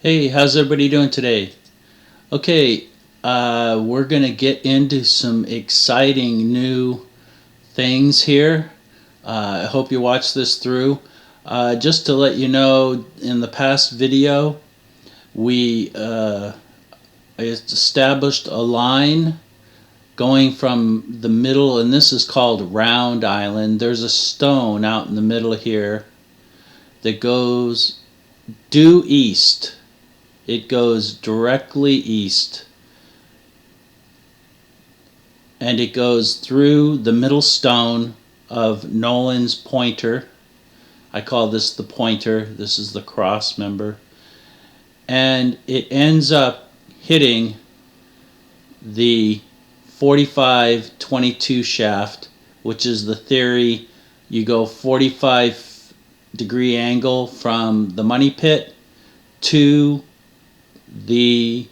Hey, how's everybody doing today? Okay, we're going to get into some exciting new things here. I hope you watch this through. Just to let you know, in the past video, we established a line going from the middle, and this is called Round Island. There's a stone out in the middle here that goes due east. It goes directly east, and it goes through the middle stone of Nolan's pointer. I call this the pointer. This is the cross member. And it ends up hitting the 45-22 shaft, which is the theory. You go 45-degree angle from the money pit to the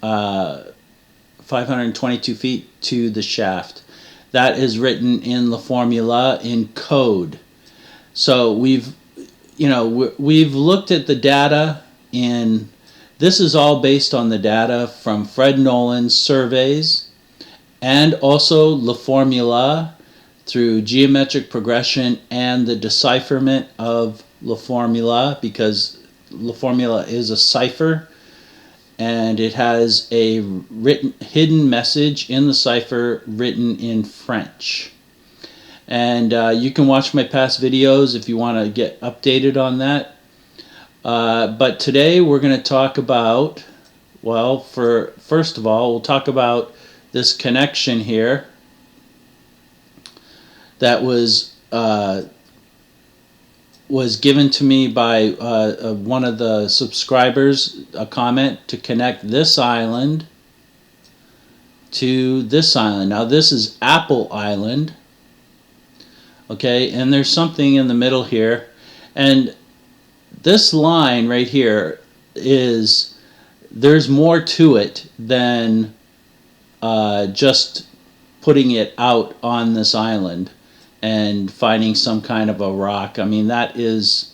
522 feet to the shaft. That is written in the formula in code. So we've looked at the data in. This is all based on the data from Fred Nolan's surveys and also the formula through geometric progression and the decipherment of the formula, because the formula is a cipher and it has a hidden message in the cipher written in French. And you can watch my past videos if you want to get updated on that. But today we're going to talk about, first of all, we'll talk about this connection here that was given to me by one of the subscribers, a comment to connect this island to this island. Now this is Apple Island, okay, and there's something in the middle here, and this line right here there's more to it than just putting it out on this island and finding some kind of a rock. I mean, that is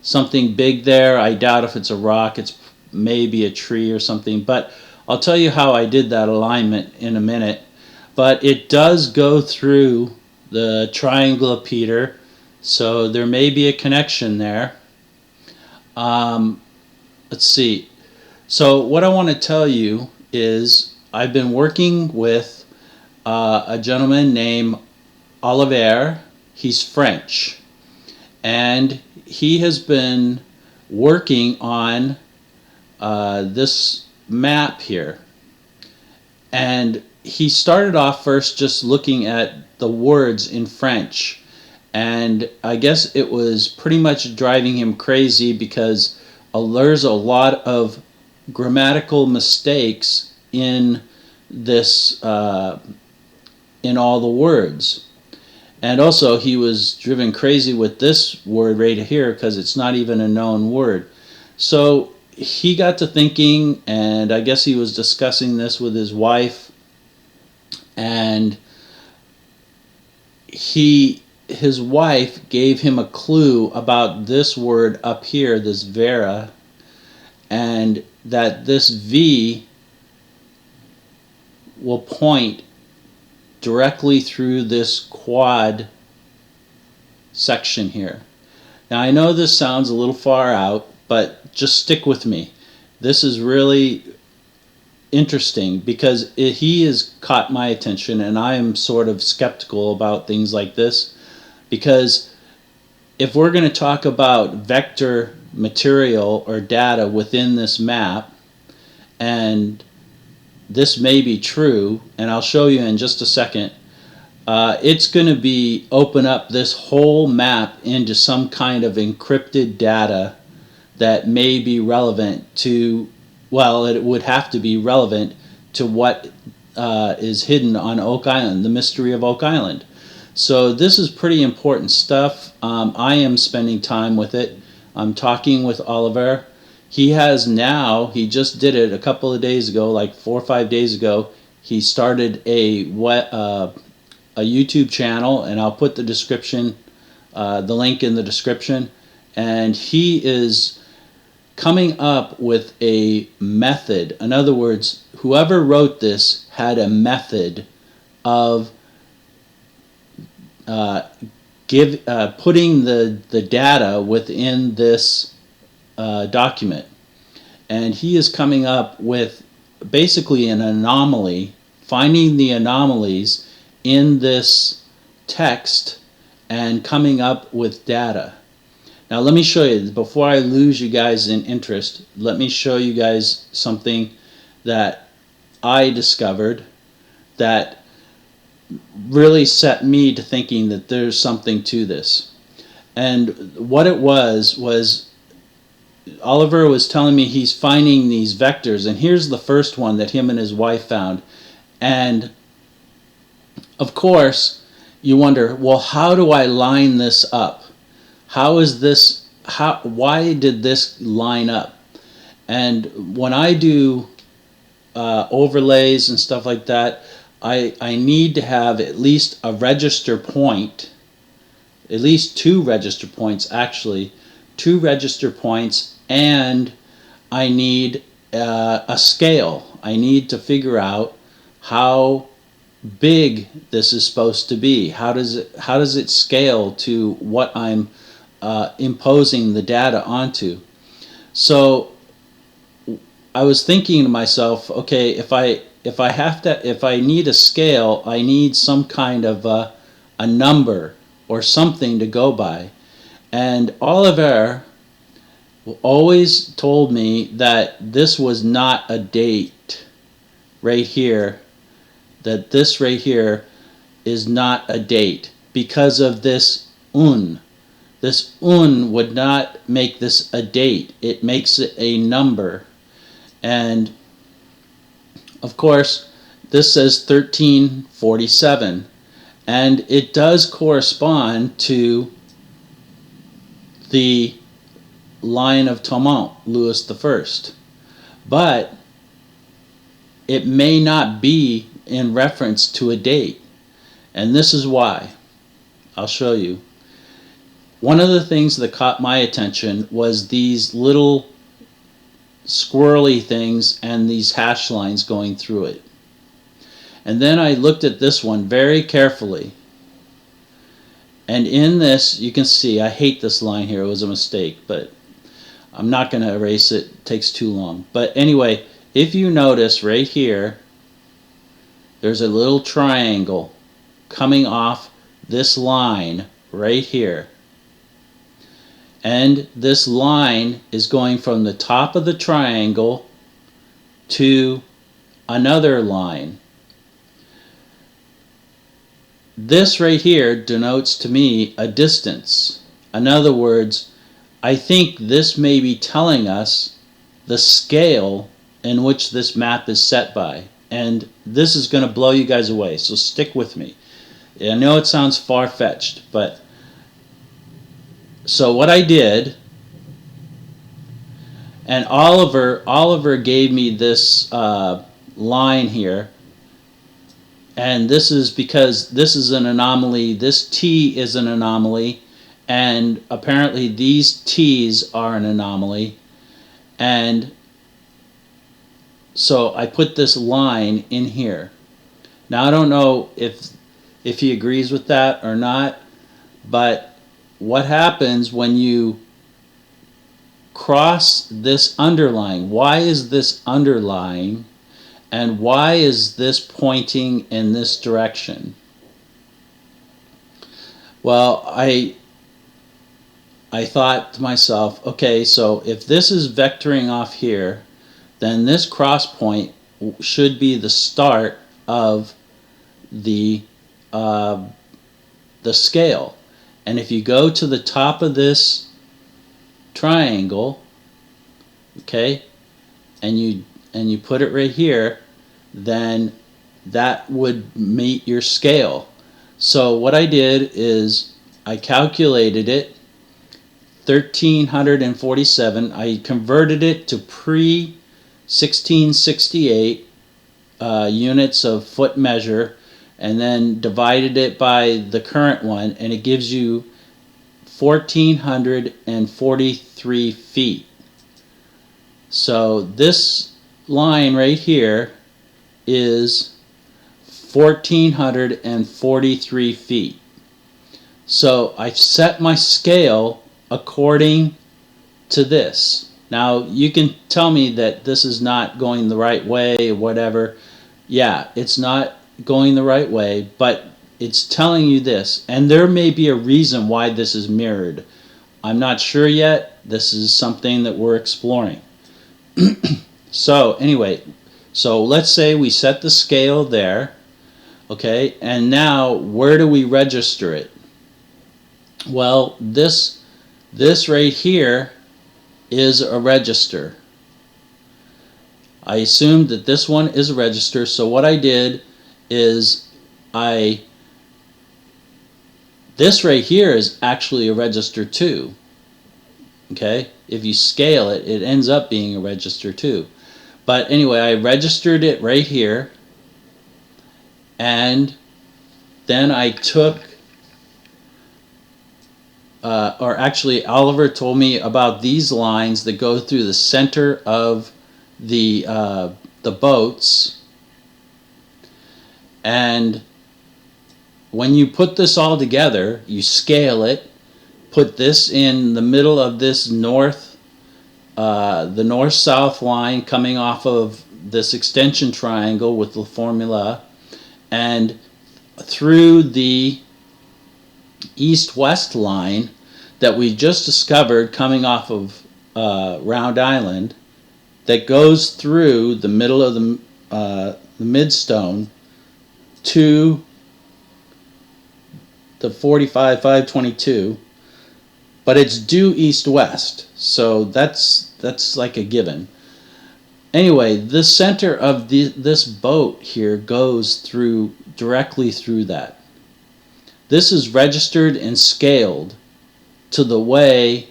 something big there. I doubt if it's a rock. It's maybe a tree or something. But I'll tell you how I did that alignment in a minute. But it does go through the triangulapeter, so there may be a connection there. Let's see. So what I want to tell you is I've been working with a gentleman named Oliver. He's French, and he has been working on this map here, and he started off first just looking at the words in French, and I guess it was pretty much driving him crazy because there's a lot of grammatical mistakes in this in all the words. And also he was driven crazy with this word right here because it's not even a known word. So he got to thinking, and I guess he was discussing this with his wife, and his wife gave him a clue about this word up here, this Vera, and that this V will point directly through this quad section here. Now I know this sounds a little far out, but just stick with me. This is really interesting because he has caught my attention, and I am sort of skeptical about things like this, because if we're going to talk about vector material or data within this map, and this may be true, and I'll show you in just a second, it's going to be open up this whole map into some kind of encrypted data that may be relevant to, well, it would have to be relevant to what is hidden on Oak Island, the mystery of Oak Island. So this is pretty important stuff. I am spending time with it. I'm talking with Oliver. He just did it a couple of days ago, like 4 or 5 days ago. He started a YouTube channel, and I'll put the link in the description. And he is coming up with a method. In other words, whoever wrote this had a method of putting the data within this document. And he is coming up with basically an anomaly, finding the anomalies in this text and coming up with data. Now let me show you, before I lose you guys in interest, let me show you guys something that I discovered that really set me to thinking that there's something to this. And what it was Oliver was telling me he's finding these vectors, and here's the first one that him and his wife found. And of course you wonder, well, how do I line this up? How is this, why did this line up? And when I do overlays and stuff like that, I need to have at least a register point, at least 2 register points actually, 2 register points, and I need a scale. I need to figure out how big this is supposed to be. How does it scale to what I'm imposing the data onto? So I was thinking to myself, okay, if I need a scale, I need some kind of a number or something to go by. And Oliver always told me that this was not a date right here, that this right here is not a date because of this un. This un would not make this a date. It makes it a number. And of course this says 1347, and it does correspond to the line of Thomont, Louis I, but it may not be in reference to a date, and this is why. I'll show you. One of the things that caught my attention was these little squirrely things and these hash lines going through it. And then I looked at this one very carefully, and in this you can see, I hate this line here, it was a mistake, but I'm not going to erase it, it takes too long. But anyway, if you notice right here, there's a little triangle coming off this line right here. And this line is going from the top of the triangle to another line. This right here denotes to me a distance. In other words, I think this may be telling us the scale in which this map is set by. And this is going to blow you guys away, so stick with me. I know it sounds far-fetched, but so what I did, and Oliver gave me this line here, and this is because this is an anomaly, this T is an anomaly, and apparently these T's are an anomaly. And so I put this line in here. Now I don't know if he agrees with that or not, but what happens when you cross this underline? Why is this underline, and why is this pointing in this direction? Well, I thought to myself, okay, so if this is vectoring off here, then this cross point should be the start of the scale. And if you go to the top of this triangle, okay, and you put it right here, then that would meet your scale. So what I did is I calculated it, 1347. I converted it to pre-1668 units of foot measure, and then divided it by the current one, and it gives you 1443 feet. So this line right here is 1,443 feet. So I've set my scale according to this. Now you can tell me that this is not going the right way or whatever. Yeah, it's not going the right way, but it's telling you this. And there may be a reason why this is mirrored. I'm not sure yet. This is something that we're exploring. So anyway, so let's say we set the scale there. Okay, and now where do we register it? Well, this right here is a register. I assumed that this one is a register, so what I did is this right here is actually a register too. Okay, if you scale it, it ends up being a register too. But anyway, I registered it right here, and then I took or actually Oliver told me about these lines that go through the center of the boats, and when you put this all together, you scale it, put this in the middle of this the north-south line coming off of this extension triangle with the formula, and through the east-west line that we just discovered coming off of Round Island, that goes through the middle of the midstone to the 45,522, but it's due east-west, so that's like a given. Anyway, the center of this boat here goes through directly through that. This is registered and scaled to the way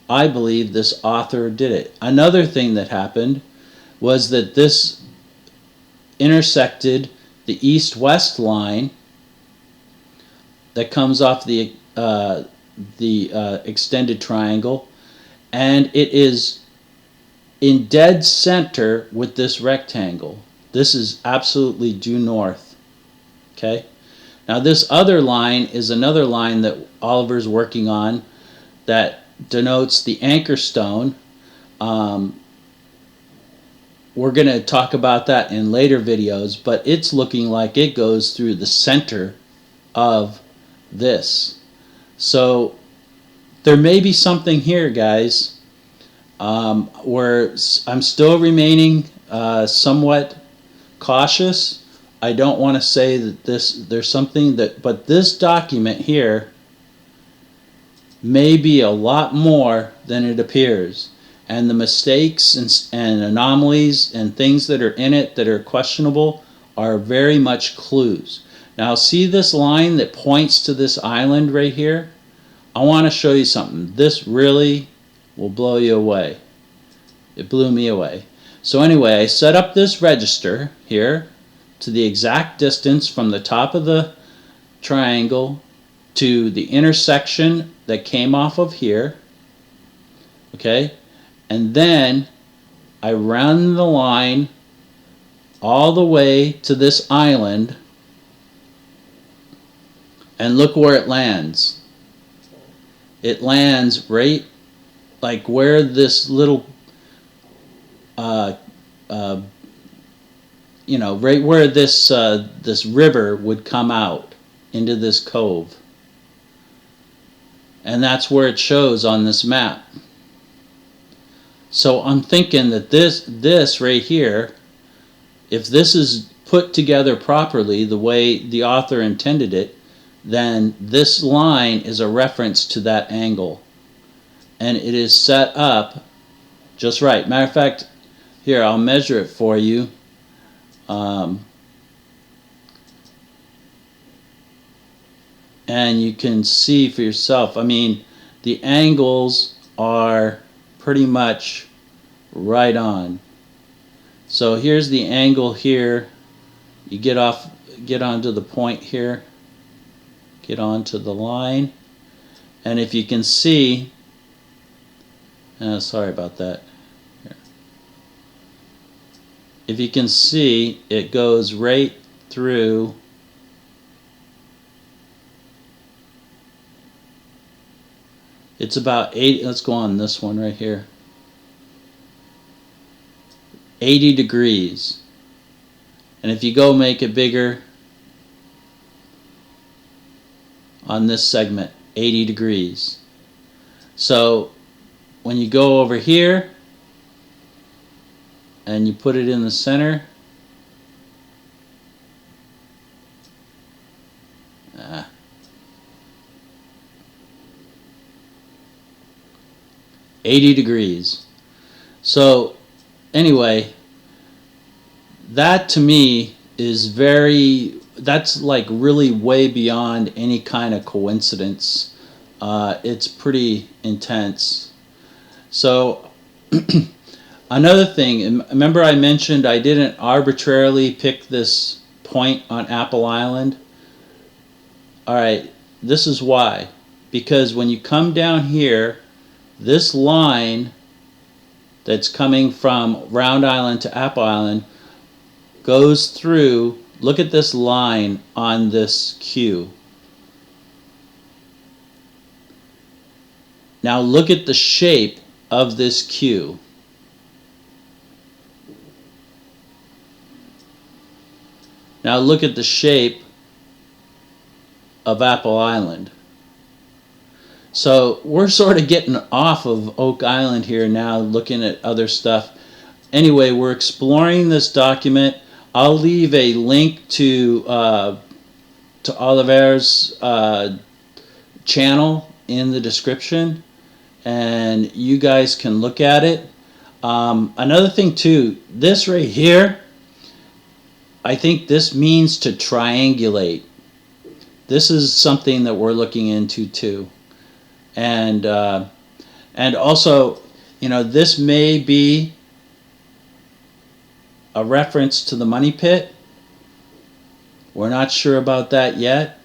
I believe this author did it. Another thing that happened was that this intersected the east-west line that comes off the extended triangle, and it is in dead center with this rectangle. This is absolutely due north. Okay? Now this other line is another line that Oliver's working on that denotes the anchor stone. We're going to talk about that in later videos, but it's looking like it goes through the center of this. So there may be something here, guys, where I'm still remaining somewhat cautious. I don't want to say that there's something that, but this document here may be a lot more than it appears, and the mistakes and anomalies and things that are in it that are questionable are very much clues. Now see this line that points to this island right here? I want to show you something. This really will blow you away. It blew me away. So anyway, I set up this register here to the exact distance from the top of the triangle to the intersection that came off of here. Okay, and then I run the line all the way to this island, and look where it lands. It lands right like where this little you know, right where this this river would come out into this cove, and that's where it shows on this map. So I'm thinking that this right here, if this is put together properly the way the author intended it, then this line is a reference to that angle, and it is set up just right. Matter of fact, here I'll measure it for you. And you can see for yourself. I mean, the angles are pretty much right on. So here's the angle here. You get onto the point here, get onto the line, and if you can see, sorry about that. Here. if you can see, it goes right through it's about 8, let's go on this one right here, 80 degrees. And if you go make it bigger on this segment, 80 degrees. So when you go over here and you put it in the center, 80 degrees. So anyway, that to me is that's like really way beyond any kind of coincidence. It's pretty intense. So another thing, remember I mentioned I didn't arbitrarily pick this point on Apple Island? Alright, this is why. Because when you come down here, this line that's coming from Round Island to Apple Island goes through, look at this line on this Q. Now look at the shape of this Q. Now look at the shape of Apple Island. So we're sort of getting off of Oak Island here now, looking at other stuff. Anyway, we're exploring this document. I'll leave a link to Oliver's channel in the description, and you guys can look at it. Another thing too, this right here, I think this means to triangulate. This is something that we're looking into too. And also, you know, this may be a reference to the money pit. We're not sure about that yet.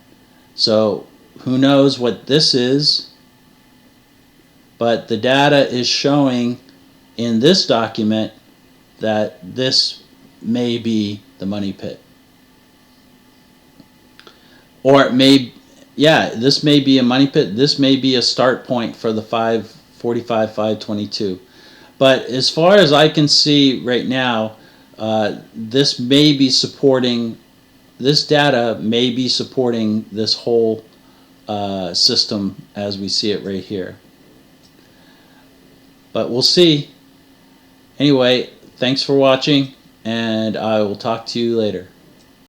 So who knows what this is. But the data is showing in this document that this may be the money pit. Or it may, yeah, this may be a money pit. This may be a start point for the 545, 522. But as far as I can see right now, this may be supporting, this data may be supporting this whole system as we see it right here. But we'll see. Anyway, thanks for watching, and I will talk to you later.